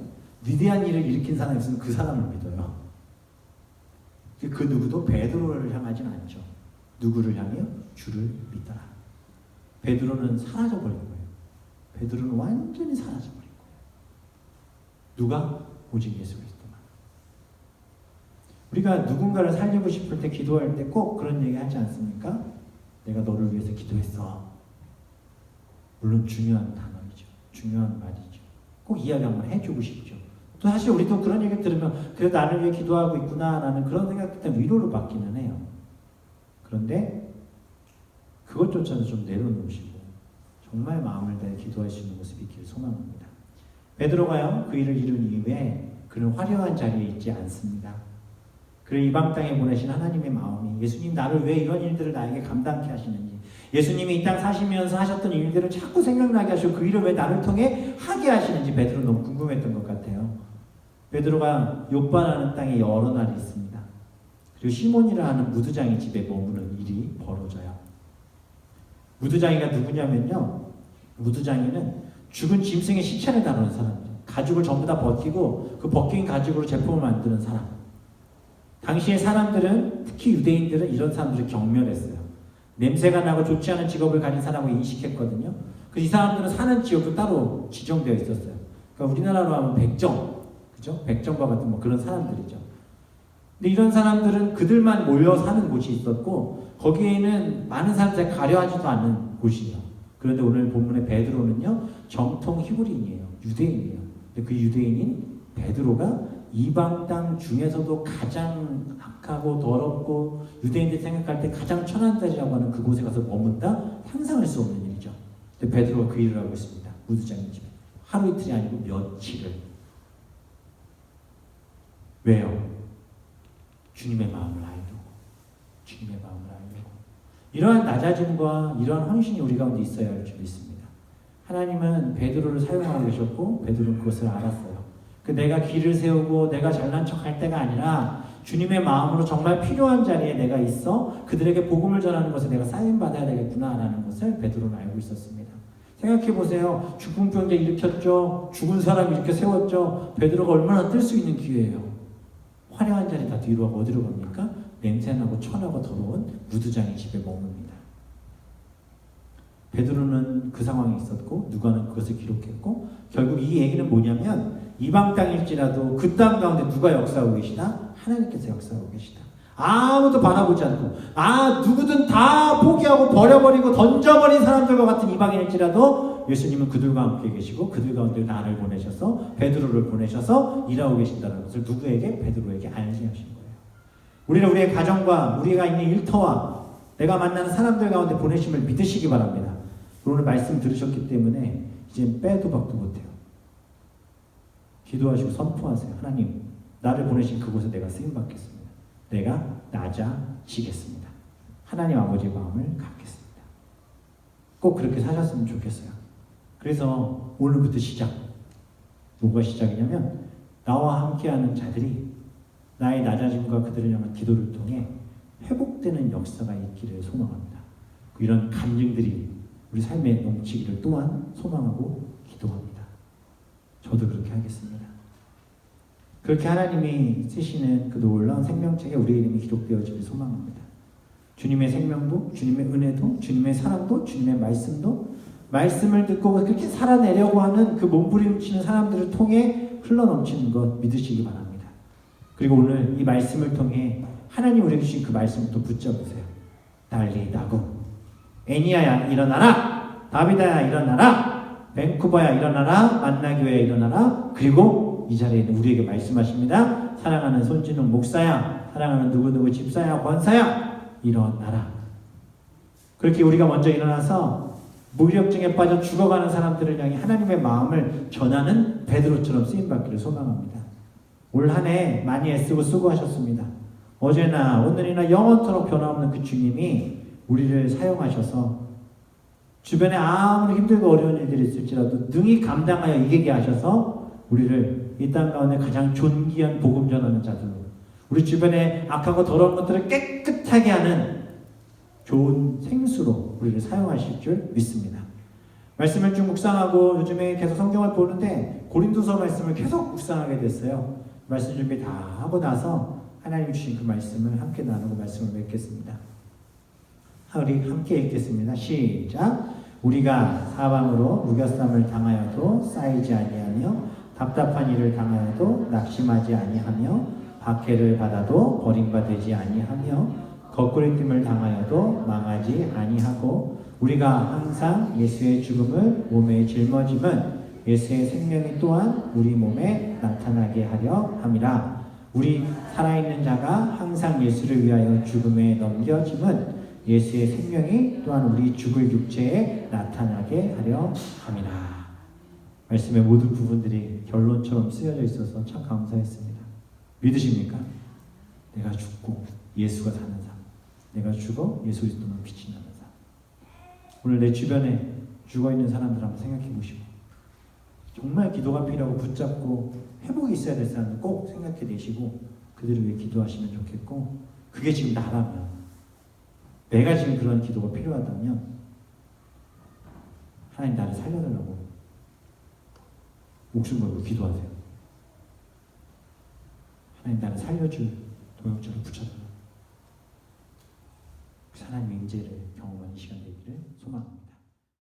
위대한 일을 일으킨 사람이 있으면 그 사람을 믿어요. 그 누구도 베드로를 향하진 않죠. 누구를 향해요? 주를 믿더라. 베드로는 사라져버린 거예요. 베드로는 완전히 사라져버린 거예요. 누가? 오직 예수 그리스도만. 우리가 누군가를 살리고 싶을 때, 기도할 때 꼭 그런 얘기 하지 않습니까? 내가 너를 위해서 기도했어. 물론 중요한 단어이죠. 중요한 말이죠. 꼭 이야기 한번 해주고 싶죠. 또 사실 우리도 그런 얘기 들으면 그래도 나를 위해 기도하고 있구나 라는 그런 생각 때문에 위로로 받기는 해요. 그런데 그것조차도 좀 내려놓으시고 정말 마음을 다해 기도할 수 있는 모습이 있기를 소망합니다. 베드로가요 그 일을 이룬 이후에 그는 화려한 자리에 있지 않습니다. 그를 이방 땅에 보내신 하나님의 마음이 예수님 나를 왜 이런 일들을 나에게 감당케 하시는지, 예수님이 이 땅 사시면서 하셨던 일들을 자꾸 생각나게 하시고 그 일을 왜 나를 통해 하게 하시는지 베드로는 너무 궁금했던 것 같아요. 베드로가 욥바라는 땅에 여러 날이 있습니다. 그리고 시몬이라 하는 무두장이 집에 머무는 일이 벌어져요. 무두장이가 누구냐면요, 무두장이는 죽은 짐승의 시체를 다루는 사람이에요. 가죽을 전부 다 벗기고 그 벗긴 가죽으로 제품을 만드는 사람. 당시의 사람들은, 특히 유대인들은 이런 사람들을 경멸했어요. 냄새가 나고 좋지 않은 직업을 가진 사람을 인식했거든요. 그래서 이 사람들은 사는 지역도 따로 지정되어 있었어요. 그러니까 우리나라로 하면 백정, 그죠? 백정과 같은 뭐 그런 사람들이죠. 근데 이런 사람들은 그들만 몰려 사는 곳이 있었고 거기에는 많은 사람들이 가려하지도 않는 곳이에요. 그런데 오늘 본문의 베드로는요 정통 히브리인이에요. 유대인이에요. 근데 그 유대인인 베드로가 이방 땅 중에서도 가장 악하고 더럽고 유대인들이 생각할 때 가장 천한 자리라고 하는 그곳에 가서 머문다? 상상할 수 없는 일이죠. 근데 베드로가 그 일을 하고 있습니다. 무두장의 집에. 하루 이틀이 아니고 며칠을. 왜요? 주님의 마음을 알고, 주님의 마음을 알고. 이러한 낮아짐과 이러한 헌신이 우리 가운데 있어야 할 줄 믿습니다. 하나님은 베드로를 사용하고 계셨고 베드로는 그것을 알았어요. 그 내가 길을 세우고 내가 잘난 척할 때가 아니라 주님의 마음으로 정말 필요한 자리에 내가 있어 그들에게 복음을 전하는 것에 내가 사인받아야 되겠구나라는 것을 베드로는 알고 있었습니다. 생각해보세요. 죽음병자 일으켰죠. 죽은 사람 이렇게 세웠죠. 베드로가 얼마나 뜰 수 있는 기회예요. 화려한 자리 다 뒤로 하고 어디로 갑니까? 냄새나고 천하고 더러운 무두장의 집에 머뭅니다. 베드로는 그 상황에 있었고 누가는 그것을 기록했고 결국 이 얘기는 뭐냐면 이방 땅일지라도 그 땅 가운데 누가 역사하고 계시다? 하나님께서 역사하고 계시다. 아무도 바라보지 않고 누구든 다 포기하고 버려버리고 던져버린 사람들과 같은 이방인일지라도 예수님은 그들과 함께 계시고 그들 가운데 나를 보내셔서 베드로를 보내셔서 일하고 계신다는 것을 누구에게? 베드로에게 알게 하신 거예요. 우리는 우리의 가정과 우리가 있는 일터와 내가 만나는 사람들 가운데 보내심을 믿으시기 바랍니다. 오늘 말씀 들으셨기 때문에 이제 빼도 박도 못해요. 기도하시고 선포하세요. 하나님, 나를 보내신 그곳에 내가 쓰임받겠습니다. 내가 낮아지겠습니다. 하나님 아버지의 마음을 갖겠습니다. 꼭 그렇게 사셨으면 좋겠어요. 그래서 오늘부터 시작. 뭐가 시작이냐면 나와 함께하는 자들이 나의 낮아짐과 그들을 향한 기도를 통해 회복되는 역사가 있기를 소망합니다. 이런 간증들이 우리 삶에 넘치기를 또한 소망하고 기도합니다. 저도 그렇게 하겠습니다. 그렇게 하나님이 쓰시는 그 놀라운 생명책에 우리의 이름이 기록되어지길 소망합니다. 주님의 생명도, 주님의 은혜도, 주님의 사랑도, 주님의 말씀도 말씀을 듣고 그렇게 살아내려고 하는 그 몸부림치는 사람들을 통해 흘러넘치는 것 믿으시기 바랍니다. 그리고 오늘 이 말씀을 통해 하나님 우리에게 주신 그 말씀을 또 붙잡으세요. 달리다고 애니야야 일어나라, 다비다야 일어나라, 밴쿠버야 일어나라, 만나교회야 일어나라. 그리고 이 자리에 있는 우리에게 말씀하십니다. 사랑하는 손진웅 목사야, 사랑하는 누구누구 집사야, 권사야 일어나라. 그렇게 우리가 먼저 일어나서 무기력증에 빠져 죽어가는 사람들을 향해 하나님의 마음을 전하는 베드로처럼 쓰임받기를 소망합니다. 올 한 해 많이 애쓰고 수고하셨습니다. 어제나 오늘이나 영원토록 변함없는 그 주님이 우리를 사용하셔서 주변에 아무리 힘들고 어려운 일들이 있을지라도 능히 감당하여 이기게 하셔서 우리를 이 땅 가운데 가장 존귀한 복음 전하는 자들로, 우리 주변에 악하고 더러운 것들을 깨끗하게 하는 좋은 생수로 우리를 사용하실 줄 믿습니다. 말씀을 쭉 묵상하고 요즘에 계속 성경을 보는데 고린도서 말씀을 계속 묵상하게 됐어요. 말씀 준비 다 하고 나서 하나님 주신 그 말씀을 함께 나누고 말씀을 맺겠습니다. 우리 함께 읽겠습니다. 시작. 우리가 사방으로 무겨쌈을 당하여도 쌓이지 아니하며 답답한 일을 당하여도 낙심하지 아니하며 박해를 받아도 버림받지 아니하며 거꾸리짐을 당하여도 망하지 아니하고 우리가 항상 예수의 죽음을 몸에 짊어짐은 예수의 생명이 또한 우리 몸에 나타나게 하려 함이라. 우리 살아있는 자가 항상 예수를 위하여 죽음에 넘겨짐은 예수의 생명이 또한 우리 죽을 육체에 나타나게 하려 함이라. 말씀의 모든 부분들이 결론처럼 쓰여져 있어서 참 감사했습니다. 믿으십니까? 내가 죽고 예수가 사는 삶, 내가 죽어 예수 그리스도만 빛이 나는 삶. 오늘 내 주변에 죽어있는 사람들 한번 생각해 보시고, 정말 기도가 필요하고 붙잡고 회복이 있어야 될 사람은 꼭 생각해 내시고 그들을 위해 기도하시면 좋겠고, 그게 지금 나라면, 내가 지금 그런 기도가 필요하다면 하나님 나를 살려달라고 목숨 걸고 기도하세요. 하나님 나를 살려줄 동역자를 붙여달라고. 하나님의 인재를 경험하는 시간 되기를 소망합니다.